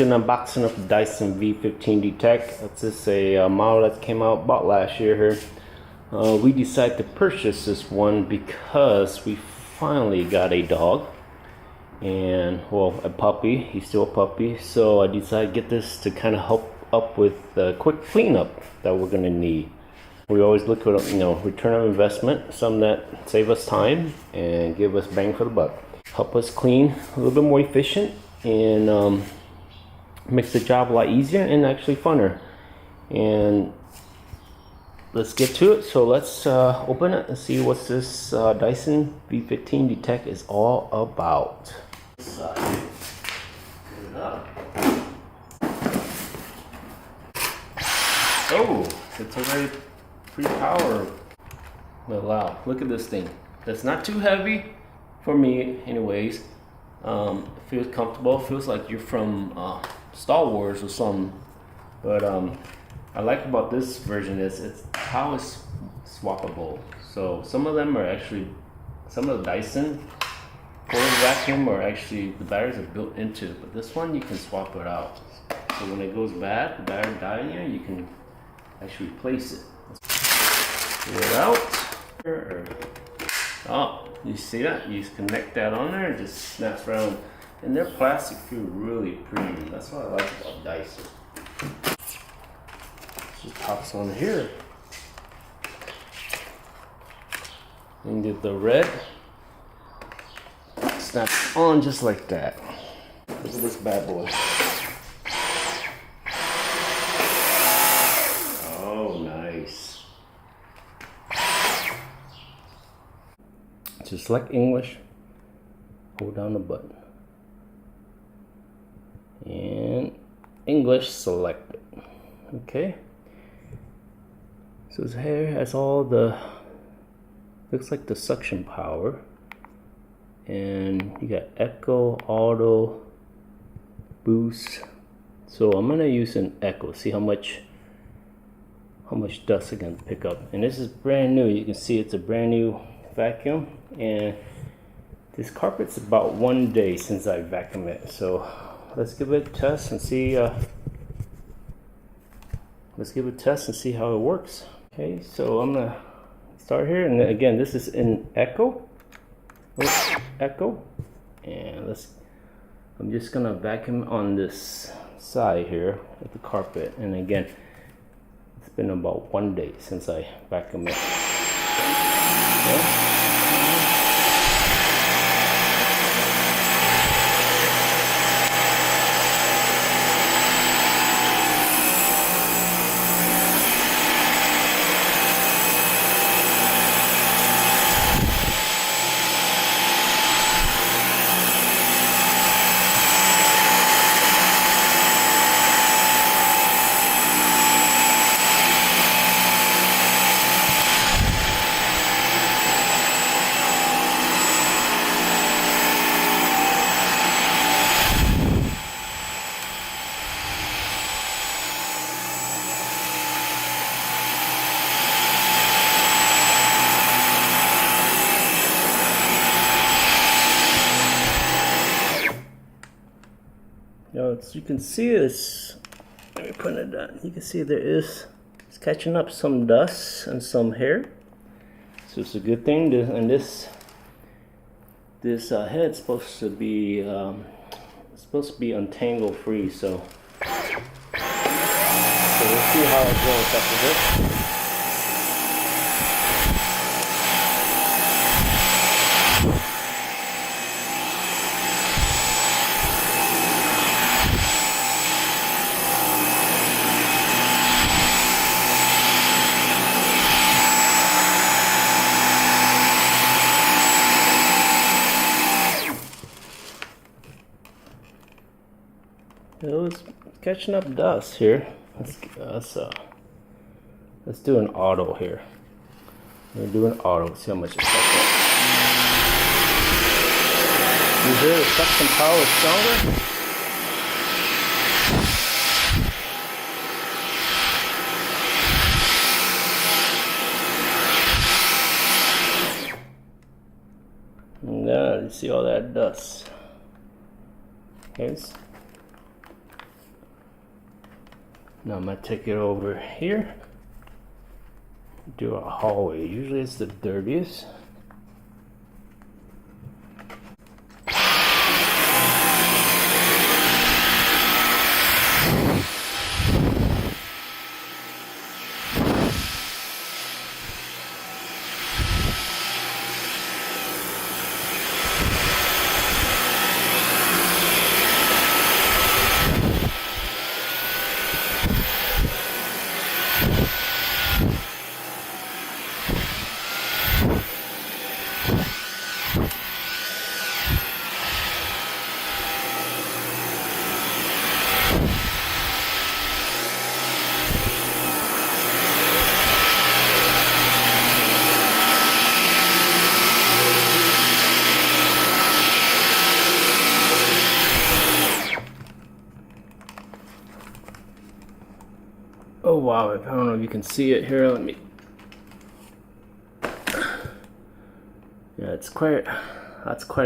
to an unboxing of the Dyson V15 Detect. It's just a model that came out about last year here. We decided to purchase this one because we finally got a dog. And, well, a puppy. He's still a puppy. So I decided to get this to kind of help up with the quick cleanup that we're going to need. We always look at, return on investment, some that save us time and give us bang for the buck. Help us clean a little bit more efficient and makes the job a lot easier and actually funner. And let's get to it. So let's open it and see what this Dyson V15 Detect is all about. Oh, it's already pre-powered. Wow, look at this thing. That's not too heavy for me anyways. It feels comfortable. It feels like you're from Star Wars or something. But I like about this version is it's power swappable. So some of them are actually, some of the Dyson portable vacuum are actually, the batteries are built into it, but this one you can swap it out. So when it goes bad, the battery dies here, you can actually replace it. Pull it out. Oh, you see that? You just connect that on there and just snaps around. And their plastic feel really premium. That's what I like about Dyson. Just pops on here. And get the red. Snaps on just like that. Look at this bad boy. Oh, nice. Just like English, hold down the button. And English selected. Okay. So his hair has all the, looks like the suction power. And you got echo, auto, boost. So I'm gonna use an echo, see how much dust it can pick up. And this is brand new. You can see it's a brand new vacuum, and this carpet's about 1 day since I vacuumed it. So let's give it a test and see. Let's give it a test and see how it works. Okay, so I'm gonna start here, and again, this is in echo. Echo, and I'm just gonna vacuum on this side here of the carpet, and again, it's been about 1 day since I vacuumed it. Okay. You can see this. Let me put it down. You can see it's catching up some dust and some hair. So it's a good thing. And this head's supposed to be untangle free. So we'll see how it goes after this. It's catching up dust here. Let's do an auto here. We're gonna do an auto. See how much it catches up. You hear the suction power is stronger? And you see all that dust. Okay. Now I'm gonna take it over here. Do a hallway. Usually it's the dirtiest. Oh wow, I don't know if you can see it here. Let me. Yeah, that's quite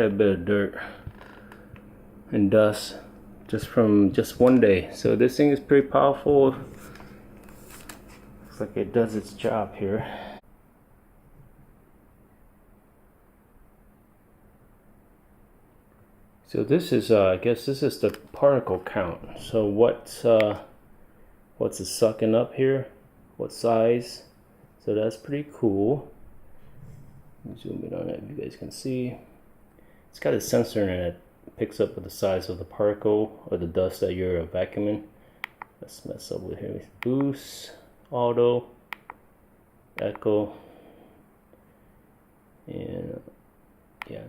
a bit of dirt and dust just from just one day. So this thing is pretty powerful. Looks like it does its job here. So this is, I guess this is the particle count. So what's it sucking up here? What size? So that's pretty cool. Zoom in on it if you guys can see. It's got a sensor in it. It picks up with the size of the particle or the dust that you're vacuuming. Let's mess up with here. Boost, auto, echo, and yeah.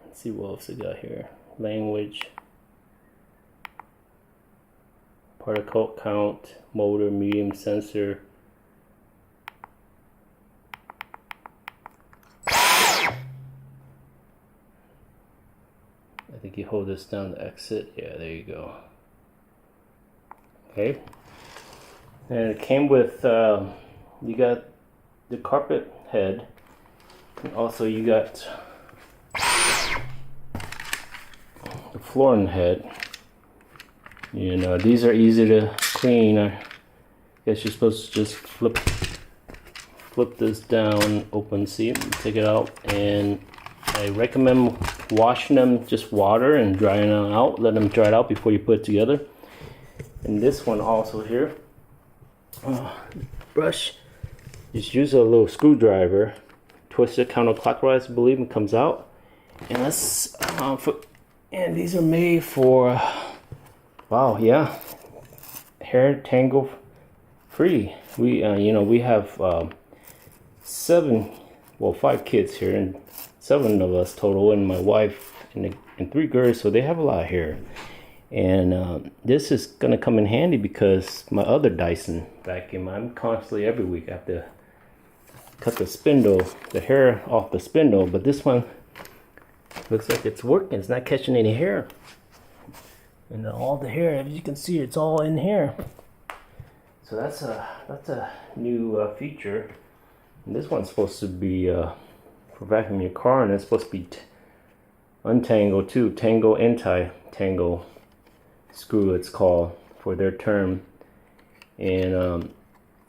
Let's see what else we got here. Language, particle count, motor, medium, sensor. I think you hold this down to exit. Yeah, there you go. Okay. And it came with, you got the carpet head. And also you got the flooring head. You know, these are easy to clean. I guess you're supposed to just flip this down, open seat, and take it out. And I recommend washing them just water and drying them out. Let them dry it out before you put it together. And this one also here, brush, just use a little screwdriver, twist it counterclockwise, I believe, and comes out. And let's and these are made for, wow, yeah, hair tangle free. We you know, we have 5 kids here, and 7 of us total, and my wife and 3 girls, so they have a lot of hair. And this is gonna come in handy because my other Dyson vacuum, I'm constantly every week I have to cut the spindle, the hair off the spindle, but this one looks like it's working. It's not catching any hair, and all the hair, as you can see, it's all in here. So that's a new feature. And this one's supposed to be for vacuuming your car, and it's supposed to be untangle too, tangle anti-tangle screw, it's called for their term. And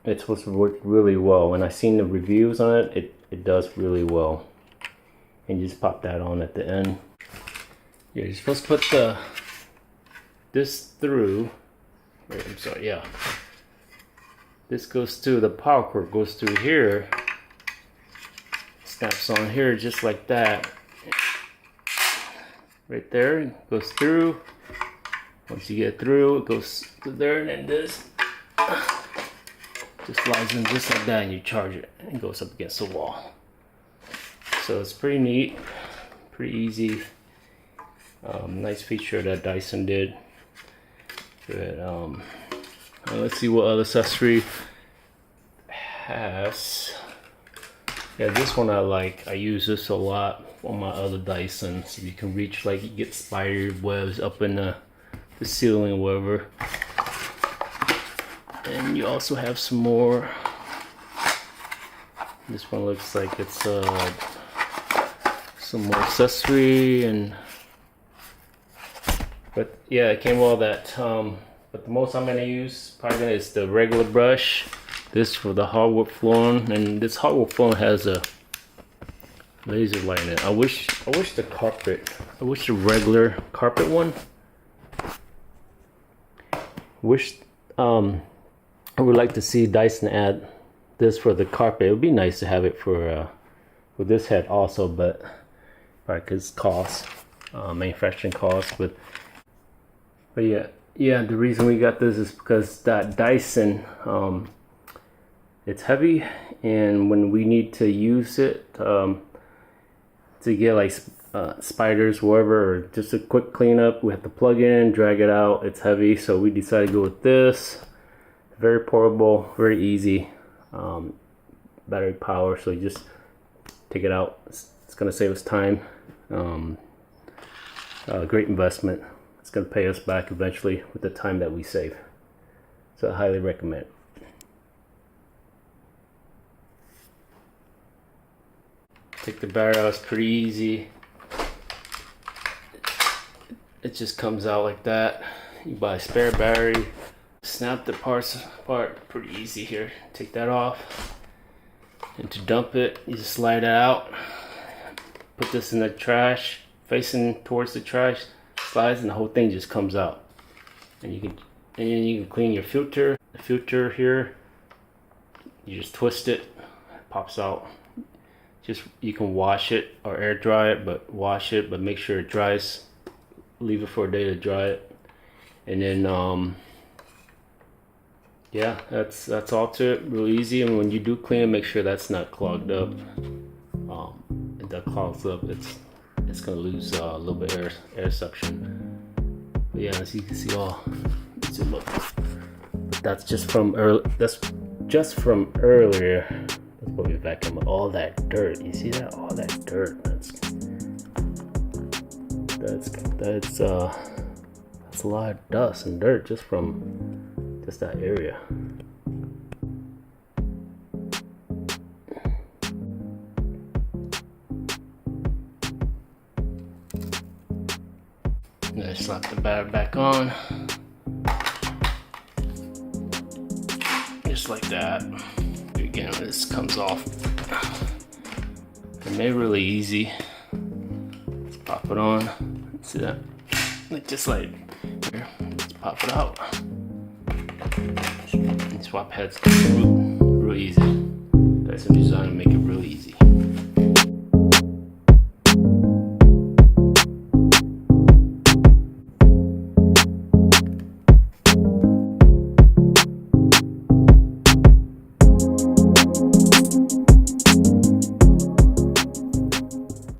it's supposed to work really well. When I seen the reviews on it, it does really well. And you just pop that on at the end. Yeah, you're supposed to put this through. Wait, I'm sorry, yeah. This goes through, the power cord goes through here. Snaps on here just like that. Right there, it goes through. Once you get through, it goes to there, and then this just slides in just like that, and you charge it, and it goes up against the wall. So it's pretty neat, pretty easy. Nice feature that Dyson did. But let's see what other accessory has. Yeah, this one I like. I use this a lot on my other Dyson, so you can reach, like, you get spider webs up in the ceiling or whatever. And you also have some more. This one looks like it's some more accessory, and but yeah, it came with all that But the most I'm gonna use probably is the regular brush. This for the hardwood flooring, and this hardwood flooring has a laser light in it. I wish the regular carpet one. I would like to see Dyson add this for the carpet. It would be nice to have it for this head also, but right, because cost, manufacturing costs. But yeah, the reason we got this is because that Dyson, it's heavy, and when we need to use it to get like spiders wherever, or just a quick cleanup, we have to plug it in, drag it out. It's heavy, so we decided to go with this. Very portable, very easy, battery power, so you just take it out. It's gonna save us time. Great investment. It's gonna pay us back eventually with the time that we save. So I highly recommend. Take the battery out, it's pretty easy. It just comes out like that. You buy a spare battery, snap the parts apart, pretty easy here. Take that off. And to dump it, you just slide it out. Put this in the trash, facing towards the trash, slides, and the whole thing just comes out. And you can clean your filter. The filter here, you just twist it, pops out. Just, you can wash it or air dry it, but wash it, but make sure it dries. Leave it for a day to dry it, and then yeah, that's all to it. Real easy. And when you do clean it, make sure that's not clogged up. If that clogs up, it's gonna lose a little bit of air suction. But yeah, as you can see, look, that's just from earlier. That's what we vacuum all that dirt. You see that? All that dirt. That's a lot of dust and dirt just from just that area. And I slap the battery back on, just like that. Again, this comes off. It made it really easy. Let's pop it on. See that? Just like here. Let's pop it out. And swap heads real easy.